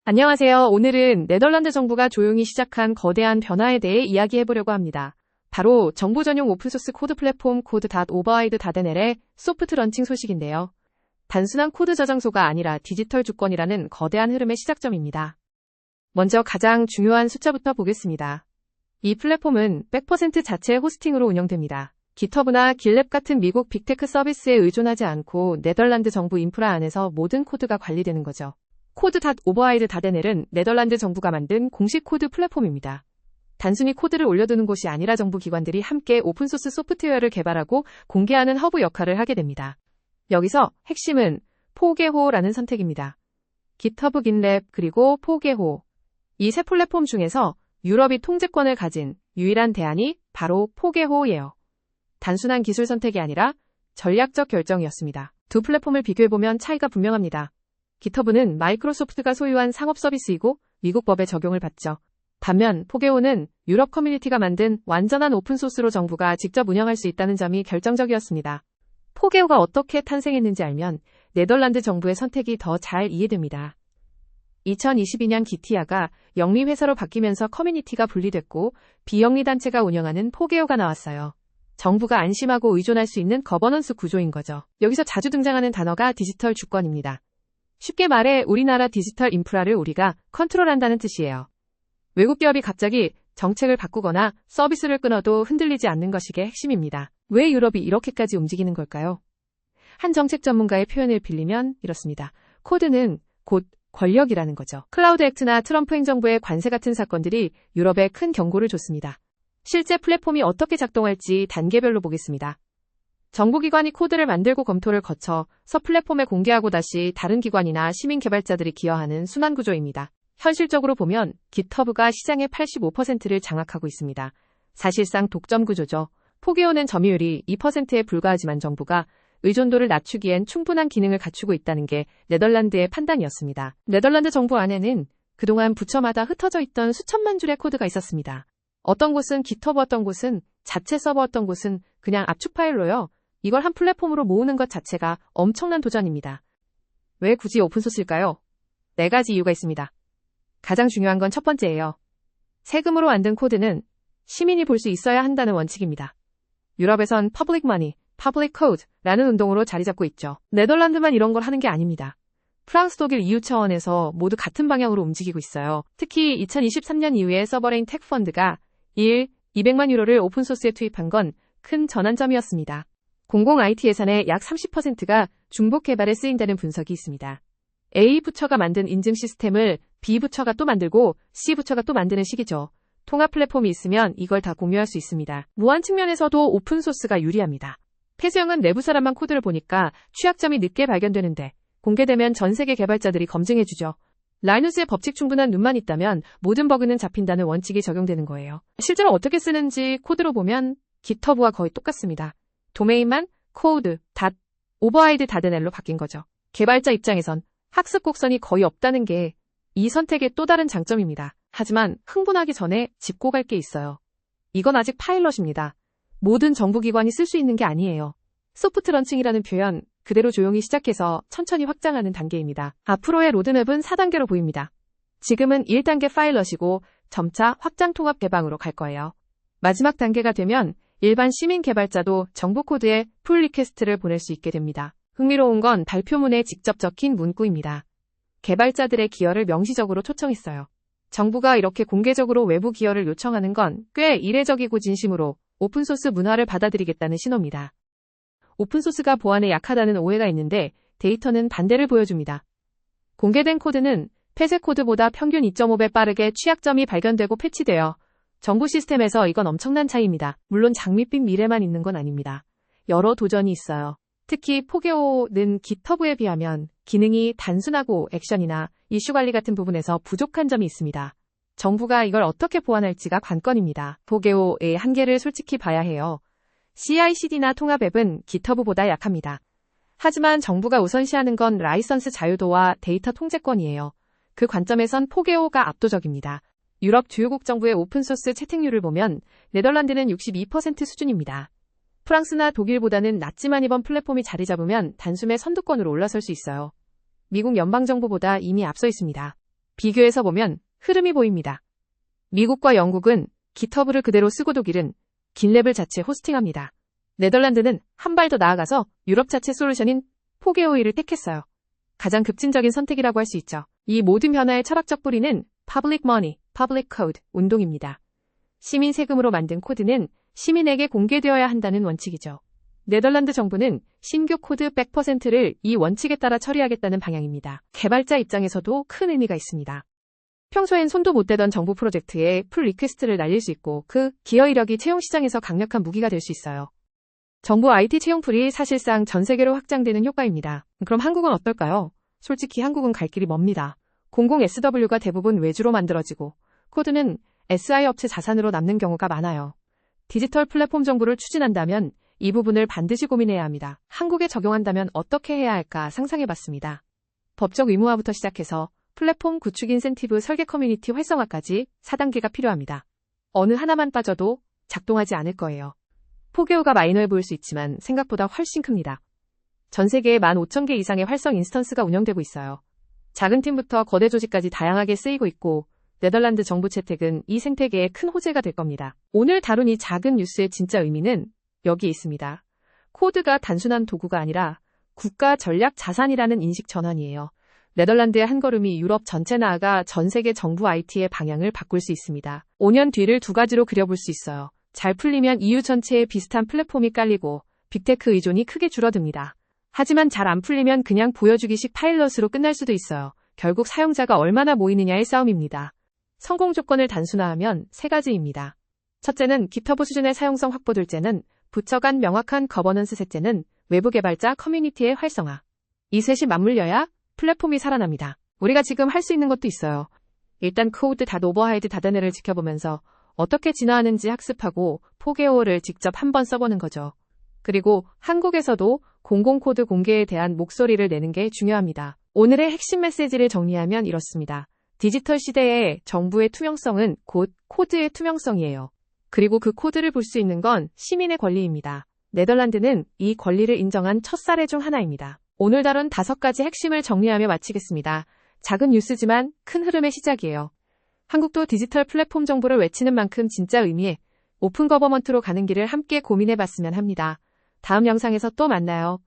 안녕하세요. 오늘은 네덜란드 정부가 조용히 시작한 거대한 변화에 대해 이야기해보려고 합니다. 바로 정부 전용 오픈소스 코드 플랫폼 코드.오버와이드.nl의 소프트 런칭 소식인데요. 단순한 코드 저장소가 아니라 디지털 주권이라는 거대한 흐름의 시작점입니다. 먼저 가장 중요한 숫자부터 보겠습니다. 이 플랫폼은 100% 자체 호스팅으로 운영됩니다. 깃허브나 길랩 같은 미국 빅테크 서비스에 의존하지 않고 네덜란드 정부 인프라 안에서 모든 코드가 관리되는 거죠. 코드.오버와이드.nl은 네덜란드 정부가 만든 공식 코드 플랫폼입니다. 단순히 코드를 올려두는 곳이 아니라 정부 기관들이 함께 오픈소스 소프트웨어를 개발하고 공개하는 허브 역할을 하게 됩니다. 여기서 핵심은 포개호라는 선택입니다. 깃허브, 길랩, 그리고 포개호. 이 세 플랫폼 중에서 유럽이 통제권을 가진 유일한 대안이 바로 포개호예요. 단순한 기술 선택이 아니라 전략적 결정이었습니다. 두 플랫폼을 비교해보면 차이가 분명합니다. 깃허브는 마이크로소프트가 소유한 상업 서비스이고 미국 법에 적용을 받죠. 반면 포개호는 유럽 커뮤니티가 만든 완전한 오픈소스로 정부가 직접 운영할 수 있다는 점이 결정적이었습니다. 포개호가 어떻게 탄생했는지 알면 네덜란드 정부의 선택이 더 잘 이해됩니다. 2022년 기티아가 영리회사로 바뀌면서 커뮤니티가 분리됐고 비영리 단체가 운영하는 포개호가 나왔어요. 정부가 안심하고 의존할 수 있는 거버넌스 구조인 거죠. 여기서 자주 등장하는 단어가 디지털 주권입니다. 쉽게 말해 우리나라 디지털 인프라를 우리가 컨트롤한다는 뜻이에요. 외국 기업이 갑자기 정책을 바꾸거나 서비스를 끊어도 흔들리지 않는 것이 핵심입니다. 왜 유럽이 이렇게까지 움직이는 걸까요? 한 정책 전문가의 표현을 빌리면 이렇습니다. 코드는 곧 권력이라는 거죠. 클라우드 액트나 트럼프 행정부의 관세 같은 사건들이 유럽에 큰 경고를 줬습니다. 실제 플랫폼이 어떻게 작동할지 단계별로 보겠습니다. 정부기관이 코드를 만들고 검토를 거쳐 플랫폼에 공개하고 다시 다른 기관이나 시민 개발자들이 기여하는 순환 구조입니다. 현실적으로 보면 깃허브가 시장의 85%를 장악하고 있습니다. 사실상 독점 구조죠. 포개호는 점유율이 2%에 불과하지만 정부가 의존도를 낮추기엔 충분한 기능을 갖추고 있다는 게 네덜란드의 판단이었습니다. 네덜란드 정부 안에는 그동안 부처마다 흩어져 있던 수천만 줄의 코드가 있었습니다. 어떤 곳은 깃허브, 어떤 곳은 자체 서버, 어떤 곳은 그냥 압축 파일로요. 이걸 한 플랫폼으로 모으는 것 자체가 엄청난 도전입니다. 왜 굳이 오픈소스일까요? 4가지 이유가 있습니다. 가장 중요한 건 첫 번째예요. 세금으로 만든 코드는 시민이 볼 수 있어야 한다는 원칙입니다. 유럽에선 Public Money, Public Code라는 운동으로 자리 잡고 있죠. 네덜란드만 이런 걸 하는 게 아닙니다. 프랑스, 독일, EU 차원에서 모두 같은 방향으로 움직이고 있어요. 특히 2023년 이후에 서버레인 텍펀드가 200만 유로를 오픈소스에 투입한 건 큰 전환점이었습니다. 공공 IT 예산의 약 30%가 중복 개발에 쓰인다는 분석이 있습니다. A 부처가 만든 인증 시스템을 B 부처가 또 만들고 C 부처가 또 만드는 식이죠. 통합 플랫폼이 있으면 이걸 다 공유할 수 있습니다. 무한 측면에서도 오픈소스가 유리합니다. 폐쇄형은 내부 사람만 코드를 보니까 취약점이 늦게 발견되는데 공개되면 전 세계 개발자들이 검증해주죠. 라이누스의 법칙 충분한 눈만 있다면 모든 버그는 잡힌다는 원칙이 적용되는 거예요. 실제로 어떻게 쓰는지 코드로 보면 깃허브와 거의 똑같습니다. 도메인만 코드.오버와이드.nl로 바뀐 거죠. 개발자 입장에선 학습 곡선이 거의 없다는 게 이 선택의 또 다른 장점입니다. 하지만 흥분하기 전에 짚고 갈 게 있어요. 이건 아직 파일럿입니다. 모든 정부기관이 쓸 수 있는 게 아니에요. 소프트 런칭이라는 표현 그대로 조용히 시작해서 천천히 확장하는 단계입니다. 앞으로의 로드맵은 4단계로 보입니다. 지금은 1단계 파일럿이고 점차 확장 통합 개방으로 갈 거예요. 마지막 단계가 되면 일반 시민 개발자도 정부 코드에 풀 리퀘스트를 보낼 수 있게 됩니다. 흥미로운 건 발표문에 직접 적힌 문구입니다. 개발자들의 기여를 명시적으로 초청했어요. 정부가 이렇게 공개적으로 외부 기여를 요청하는 건 꽤 이례적이고 진심으로 오픈소스 문화를 받아들이겠다는 신호입니다. 오픈소스가 보안에 약하다는 오해가 있는데 데이터는 반대를 보여줍니다. 공개된 코드는 폐쇄 코드보다 평균 2.5배 빠르게 취약점이 발견되고 패치되어 정부 시스템에서 이건 엄청난 차이입니다. 물론 장밋빛 미래만 있는 건 아닙니다. 여러 도전이 있어요. 특히 포개호는 깃허브에 비하면 기능이 단순하고 액션이나 이슈 관리 같은 부분에서 부족한 점이 있습니다. 정부가 이걸 어떻게 보완할지가 관건입니다. 포개호의 한계를 솔직히 봐야 해요. CI/CD나 통합 앱은 깃허브보다 약합니다. 하지만 정부가 우선시하는 건 라이선스 자유도와 데이터 통제권이에요. 그 관점에선 포개호가 압도적입니다. 유럽 주요국 정부의 오픈소스 채택률을 보면 네덜란드는 62% 수준입니다. 프랑스나 독일보다는 낮지만 이번 플랫폼이 자리 잡으면 단숨에 선두권으로 올라설 수 있어요. 미국 연방정부보다 이미 앞서 있습니다. 비교해서 보면 흐름이 보입니다. 미국과 영국은 GitHub를 그대로 쓰고 독일은 GitLab을 자체 호스팅합니다. 네덜란드는 한 발 더 나아가서 유럽 자체 솔루션인 포게오이를 택했어요. 가장 급진적인 선택이라고 할 수 있죠. 이 모든 변화의 철학적 뿌리는 Public Money, Public Code 운동입니다. 시민 세금으로 만든 코드는 시민에게 공개되어야 한다는 원칙이죠. 네덜란드 정부는 신규 코드 100%를 이 원칙에 따라 처리하겠다는 방향입니다. 개발자 입장에서도 큰 의미가 있습니다. 평소엔 손도 못 대던 정부 프로젝트에 풀 리퀘스트를 날릴 수 있고 그 기여 이력이 채용 시장에서 강력한 무기가 될 수 있어요. 정부 IT 채용풀이 사실상 전 세계로 확장되는 효과입니다. 그럼 한국은 어떨까요? 솔직히 한국은 갈 길이 멉니다. 공공 SW가 대부분 외주로 만들어지고 코드는 SI 업체 자산으로 남는 경우가 많아요. 디지털 플랫폼 정부를 추진한다면 이 부분을 반드시 고민해야 합니다. 한국에 적용한다면 어떻게 해야 할까 상상해봤습니다. 법적 의무화부터 시작해서 플랫폼 구축 인센티브 설계 커뮤니티 활성화까지 4단계가 필요합니다. 어느 하나만 빠져도 작동하지 않을 거예요. 포게오가 마이너해 보일 수 있지만 생각보다 훨씬 큽니다. 전 세계에 15,000개 이상의 활성 인스턴스가 운영되고 있어요. 작은 팀부터 거대 조직까지 다양하게 쓰이고 있고 네덜란드 정부 채택은 이 생태계의 큰 호재가 될 겁니다. 오늘 다룬 이 작은 뉴스의 진짜 의미는 여기에 있습니다. 코드가 단순한 도구가 아니라 국가 전략 자산이라는 인식 전환이에요. 네덜란드의 한 걸음이 유럽 전체 나아가 전 세계 정부 IT의 방향을 바꿀 수 있습니다. 5년 뒤를 두 가지로 그려볼 수 있어요. 잘 풀리면 EU 전체에 비슷한 플랫폼이 깔리고 빅테크 의존이 크게 줄어듭니다. 하지만 잘 안 풀리면 그냥 보여주기식 파일럿으로 끝날 수도 있어요. 결국 사용자가 얼마나 모이느냐의 싸움입니다. 성공 조건을 단순화하면 세 가지입니다. 첫째는 GitHub 수준의 사용성 확보, 둘째는 부처 간 명확한 거버넌스, 셋째는 외부 개발자 커뮤니티의 활성화. 이 셋이 맞물려야 플랫폼이 살아납니다. 우리가 지금 할 수 있는 것도 있어요. 일단 코드 오버하이드 다데네를 지켜보면서 어떻게 진화하는지 학습하고 포게오를 직접 한번 써보는 거죠. 그리고 한국에서도 공공코드 공개에 대한 목소리를 내는 게 중요합니다. 오늘의 핵심 메시지를 정리하면 이렇습니다. 디지털 시대의 정부의 투명성은 곧 코드의 투명성이에요. 그리고 그 코드를 볼 수 있는 건 시민의 권리입니다. 네덜란드는 이 권리를 인정한 첫 사례 중 하나입니다. 오늘 다룬 5가지 핵심을 정리하며 마치겠습니다. 작은 뉴스지만 큰 흐름의 시작이에요. 한국도 디지털 플랫폼 정보를 외치는 만큼 진짜 의미의 오픈 거버먼트로 가는 길을 함께 고민해봤으면 합니다. 다음 영상에서 또 만나요.